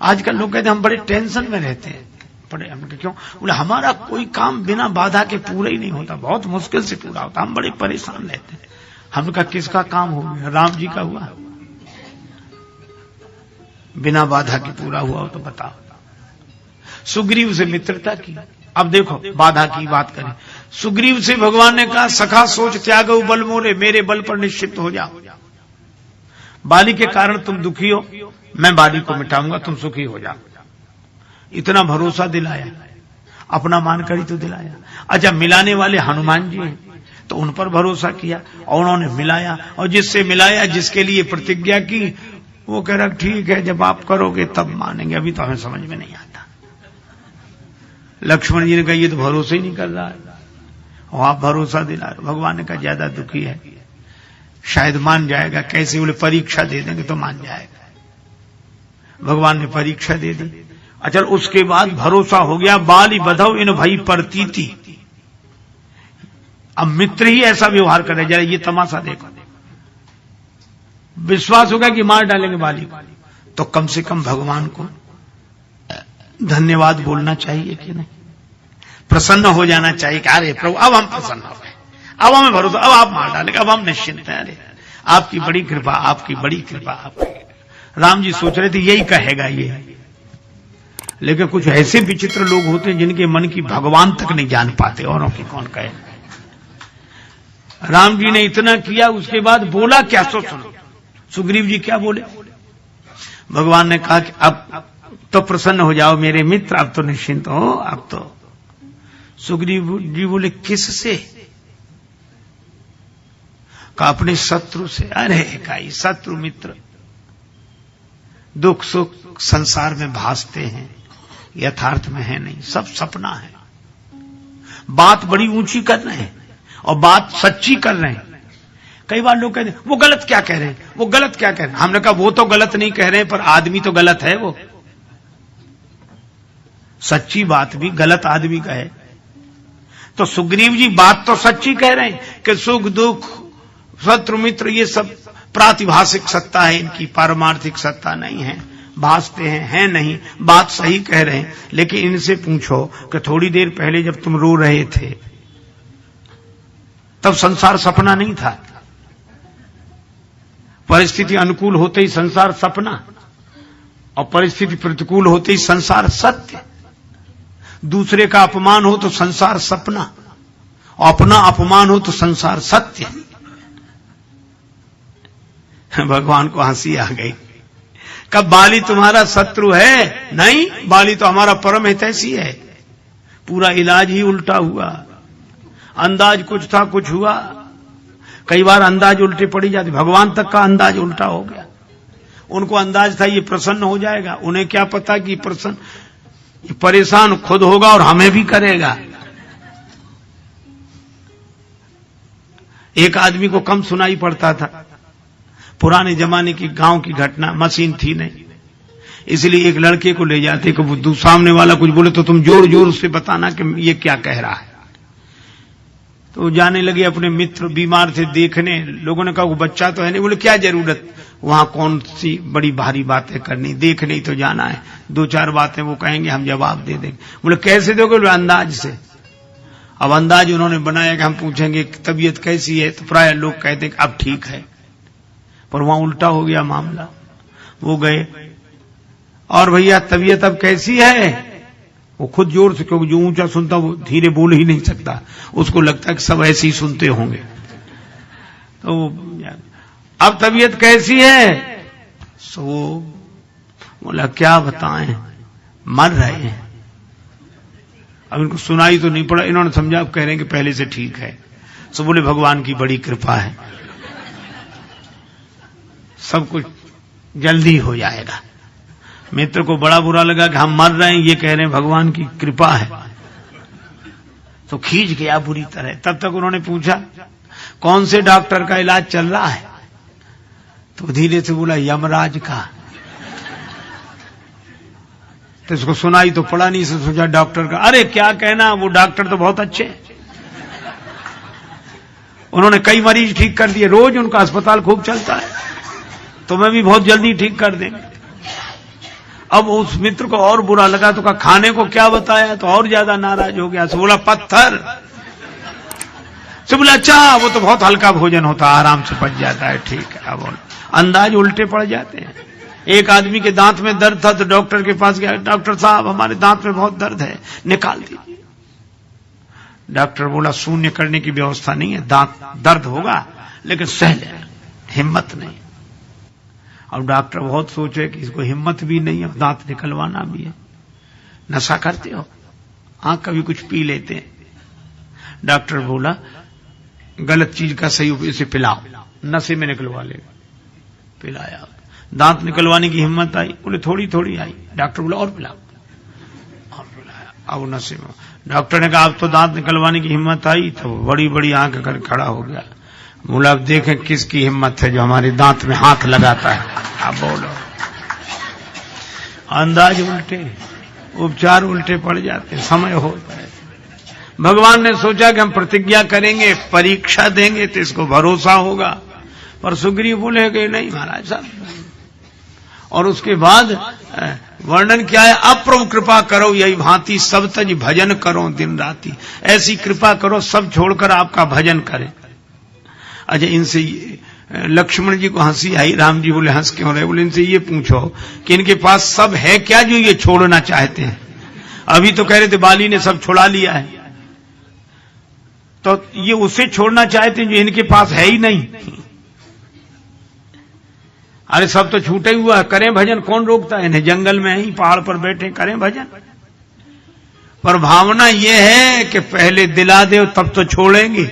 आजकल लोग कहते हैं हम बड़े टेंशन में रहते हैं, बड़े हम क्यों? बोले हमारा कोई काम बिना बाधा के पूरा ही नहीं होता, बहुत मुश्किल से पूरा होता, हम बड़े परेशान रहते हैं। हमने कहा किसका काम हो गया? राम जी का हुआ, बिना बाधा के पूरा हुआ हो तो बताओ। सुग्रीव से मित्रता की। अब देखो बाधा की बात करें, सुग्रीव से भगवान ने कहा सखा सोच त्यागो बल मोरे, मेरे बल पर निश्चित हो जाओ। बाली के कारण तुम दुखी हो, मैं बाली को मिटाऊंगा, तुम सुखी हो जाओ। इतना भरोसा दिलाया, अपना मानकर ही तो दिलाया। अच्छा, मिलाने वाले हनुमान जी हैं तो उन पर भरोसा किया और उन्होंने मिलाया, और जिससे मिलाया, जिसके लिए प्रतिज्ञा की, वो कह रहा ठीक है जब आप करोगे तब मानेंगे, अभी तो हमें समझ में नहीं आता। लक्ष्मण जी ने कहा ये तो भरोसा ही नहीं कर रहा है, और आप भरोसा दिला रहे। भगवान ने कहा ज्यादा दुखी है, शायद मान जाएगा। कैसे? बोले परीक्षा दे देंगे तो मान जाएगा। भगवान ने परीक्षा दे दी। अच्छा, उसके बाद भरोसा हो गया। बाली बधव इन भई प्रतीति, अब मित्र ही ऐसा व्यवहार करे, जरा ये तमाशा देखो। विश्वास होगा कि मार डालेंगे बाली को, तो कम से कम भगवान को धन्यवाद बोलना चाहिए कि नहीं? प्रसन्न हो जाना चाहिए कि अरे प्रभु अब हम प्रसन्न हो गए, अब हमें भरोसा, अब आप मार डालेंगे, अब हम निश्चिंत हैं। अरे आपकी बड़ी कृपा, आपकी बड़ी कृपा। आपकी राम जी सोच रहे थे यही कहेगा ये, लेकिन कुछ ऐसे विचित्र लोग होते हैं जिनके मन की भगवान तक नहीं जान पाते, औरों की कौन कहे। राम जी ने इतना किया, उसके बाद बोला क्या? सो सुनो सुग्रीव जी क्या बोले। भगवान ने कहा कि अब तो प्रसन्न हो जाओ मेरे मित्र, अब तो निश्चिंत हो। अब तो सुग्रीव जी बोले किससे? कहा अपने शत्रु से। अरे काई शत्रु मित्र, दुख सुख संसार में भासते हैं, यथार्थ में है नहीं, सब सपना है। बात बड़ी ऊंची कर रहे हैं और बात सच्ची कर रहे हैं। कई बार लोग कहते हैं वो गलत क्या कह रहे हैं, वो गलत क्या कह रहे हैं। हमने कहा वो तो गलत नहीं कह रहे हैं, पर आदमी तो गलत है। वो सच्ची बात भी गलत आदमी का है। तो सुग्रीव जी बात तो सच्ची कह रहे हैं कि सुख दुख शत्रु मित्र ये सब प्रातिभाषिक सत्ता है, इनकी पारमार्थिक सत्ता नहीं है, भासते हैं नहीं, बात सही कह रहे हैं। लेकिन इनसे पूछो कि थोड़ी देर पहले जब तुम रो रहे थे तब संसार सपना नहीं था? परिस्थिति अनुकूल होते ही संसार सपना, और परिस्थिति प्रतिकूल होते ही संसार सत्य। दूसरे का अपमान हो तो संसार सपना, और अपना अपमान हो तो संसार सत्य। भगवान को हंसी आ गई। कब बाली तुम्हारा शत्रु है? नहीं, बाली तो हमारा परम हितैषी है। पूरा इलाज ही उल्टा हुआ। अंदाज कुछ था, कुछ हुआ। कई बार अंदाज उल्टे पड़ी जाती, भगवान तक का अंदाज उल्टा हो गया। उनको अंदाज था ये प्रसन्न हो जाएगा, उन्हें क्या पता कि प्रसन्न, ये परेशान खुद होगा और हमें भी करेगा। एक आदमी को कम सुनाई पड़ता था, पुराने जमाने की गांव की घटना, मशीन थी नहीं, इसलिए एक लड़के को ले जाते कि वो सामने वाला कुछ बोले तो तुम जोर जोर से बताना कि ये क्या कह रहा है। तो जाने लगे, अपने मित्र बीमार थे देखने, लोगों ने कहा वो बच्चा तो है नहीं। बोले क्या जरूरत, वहां कौन सी बड़ी भारी बातें करनी, देखने ही तो जाना है, दो चार बातें वो कहेंगे हम जवाब दे देंगे। बोले कैसे दोगे? बोले अंदाज से। अब अंदाज उन्होंने बनाया कि हम पूछेंगे तबीयत कैसी है, तो प्राय लोग कहते हैं अब ठीक है, पर वहां उल्टा हो गया मामला। वो गए और भैया तबीयत अब कैसी है? वो खुद जोर से, क्योंकि जो ऊंचा सुनता वो धीरे बोल ही नहीं सकता, उसको लगता है कि सब ऐसे ही सुनते होंगे। तो अब तबीयत कैसी है? सो वो बोला क्या बताएं, मर रहे हैं। अब इनको सुनाई तो नहीं पड़ा, इन्होंने समझा, अब कह रहे हैं कि पहले से ठीक है। सो बोले भगवान की बड़ी कृपा है, सब कुछ जल्दी हो जाएगा। मित्र को बड़ा बुरा लगा कि हम मर रहे हैं, ये कह रहे हैं भगवान की कृपा है, तो खींच गया बुरी तरह। तब तक उन्होंने पूछा कौन से डॉक्टर का इलाज चल रहा है? तो धीरे से बोला यमराज का। तो इसको सुनाई तो पड़ा नहीं, से सोचा डॉक्टर का। अरे क्या कहना, वो डॉक्टर तो बहुत अच्छे हैं, उन्होंने कई मरीज ठीक कर दिए, रोज उनका अस्पताल खूब चलता है, तो मैं भी बहुत जल्दी ठीक कर देंगे। अब उस मित्र को और बुरा लगा तो कहा खाने को क्या बताया, तो और ज्यादा नाराज हो गया। तो बोला पत्थर। तो बोला अच्छा वो तो बहुत हल्का भोजन होता, आराम से पच जाता है, ठीक है। अब अंदाज उल्टे पड़ जाते हैं। एक आदमी के दांत में दर्द था तो डॉक्टर के पास गया, डॉक्टर साहब हमारे दांत में बहुत दर्द है, निकाल दीजिए। डॉक्टर बोला शून्य करने की व्यवस्था नहीं है, दांत दर्द होगा लेकिन सह लेना, हिम्मत नहीं। अब डॉक्टर बहुत सोचे कि इसको हिम्मत भी नहीं, अब दांत निकलवाना भी है। नशा करते हो? हाँ कभी कुछ पी लेते हैं। डॉक्टर बोला गलत चीज का सही उपयोग से पिलाओ, नशे में निकलवा लेगा। पिलाया, दांत निकलवाने की हिम्मत आई, बोले थोड़ी थोड़ी आई। डॉक्टर बोला और पिलाओ, और पिलाया। अब नशे में डॉक्टर ने कहा अब तो दांत निकलवाने की हिम्मत आई, तो बड़ी बड़ी आंख कर खड़ा हो गया। बोला अब देखें किसकी हिम्मत है जो हमारे दांत में हाथ लगाता है। अब बोलो, अंदाज उल्टे, उपचार उल्टे पड़ जाते, समय होता है। भगवान ने सोचा कि हम प्रतिज्ञा करेंगे, परीक्षा देंगे तो इसको भरोसा होगा, पर सुग्रीव बोले कि नहीं महाराज साहब। और उसके बाद वर्णन क्या है, अप्रभु कृपा करो यही भांति सब तज भजन करो दिन राती। ऐसी कृपा करो सब छोड़कर आपका भजन करें। अच्छा इनसे लक्ष्मण जी को हंसी आई, राम जी बोले हंस क्यों रहे, बोले इनसे ये पूछो कि इनके पास सब है क्या जो ये छोड़ना चाहते हैं। अभी तो कह रहे थे बाली ने सब छुड़ा लिया है, तो ये उसे छोड़ना चाहते हैं जो इनके पास है ही नहीं। अरे सब तो छूटे हुआ है, करें भजन, कौन रोकता है इन्हें, जंगल में ही पहाड़ पर बैठे करें भजन। पर भावना ये है कि पहले दिला दे तब तो छोड़ेंगे।